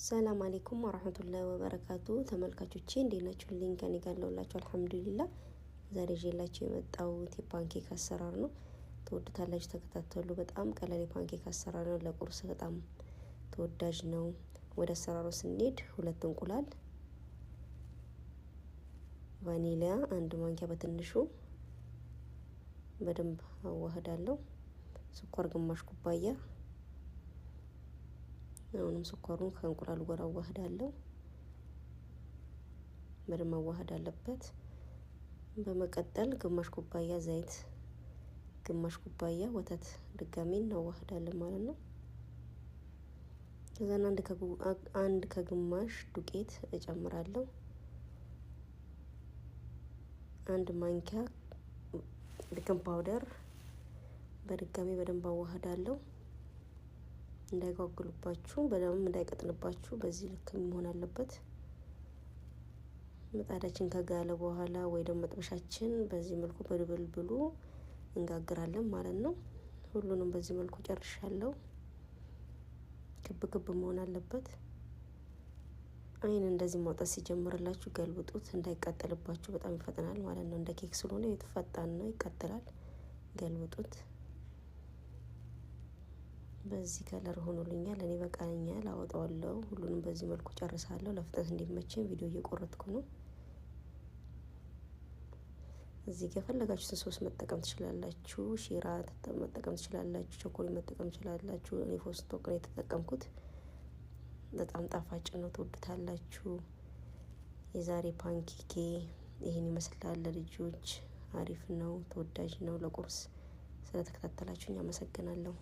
ሰላም አለይኩም ወራህመቱላሂ ወበረካቱ። ተመልካቾቼ እንዴት ናችሁልኝ? ከኔ ጋር ለውላችሁ አልሐምዱሊላህ። ዛሬ ይዤላችሁ የመጣሁት የፓንኬክ አሰራር ነው። ተወዱታላችሁ፣ ተከታተሉ። በጣም ቀላል የፓንኬክ አሰራር ነው። ለቁርስ በጣም ተወዳጅ ነው። ወደ አሰራሩ ስንሄድ 2 እንቁላል፣ ቫኒሊያ 1 ማንኪያ በትንሹ በደንብ አዋህዳለሁ። ስኳር ግማሽ ኩባያ፣ አሁንም ስኳሩን ከእንቁላሉ ጋር አዋህዳለሁ። በደንብ ማዋሃድ አለበት። በመቀጠል ግማሽ ኩባያ ዘይት፣ ግማሽ ኩባያ ወተት ድጋሚ እናዋህዳለን ማለት ነው። ከዛን አንድ ከግማሽ ዱቄት እጨምራለሁ። 1 ማንኪያ ቤኪንግ ፓውደር በድጋሚ በደንብ አዋህዳለሁ። እንዳይጓጉልባችሁ በደንብ እንዳይቀጥንባችሁ በዚህ ልክ መሆን አለበት። ምጣዳችን ከጋለ በኋላ ወይ ደግሞ መጥበሻችን በዚህ መልኩ በድብልብሉ እንጋግራለን ማለት ነው። ሁሉንም በዚህ መልኩ ጨርሻለሁ። ክብ ክብ መሆን አለበት። አይን እንደዚህ ማውጣት ሲጀምርላችሁ ገልብጡት፣ እንዳይቃጠልባችሁ በጣም ይፈጥናል ማለት ነው። እንደ ኬክ ስለሆነ የተፈጣን ነው፣ ይቃጠላል። ገልብጡት። በዚህ ከለር ሆኖልኛል። እኔ በቃኛል፣ አወጣዋለሁ። ሁሉንም በዚህ መልኩ ጨርሳለሁ። ለፍጥነት እንዲመቸኝ ቪዲዮ እየቆረጥኩ ነው። እዚህ ጋር ፈለጋችሁትን ሶስ መጠቀም ትችላላችሁ። ሺራ መጠቀም ትችላላችሁ። ቾኮሌት መጠቀም ትችላላችሁ። እኔ ፎስቶክ ነው የተጠቀምኩት። በጣም ጣፋጭ ነው፣ ትወዱታላችሁ። የዛሬ ፓንኬኬ ይሄን ይመስላል። ለልጆች አሪፍ ነው፣ ተወዳጅ ነው። ለቁርስ ስለተከታተላችሁኝ አመሰግናለሁ።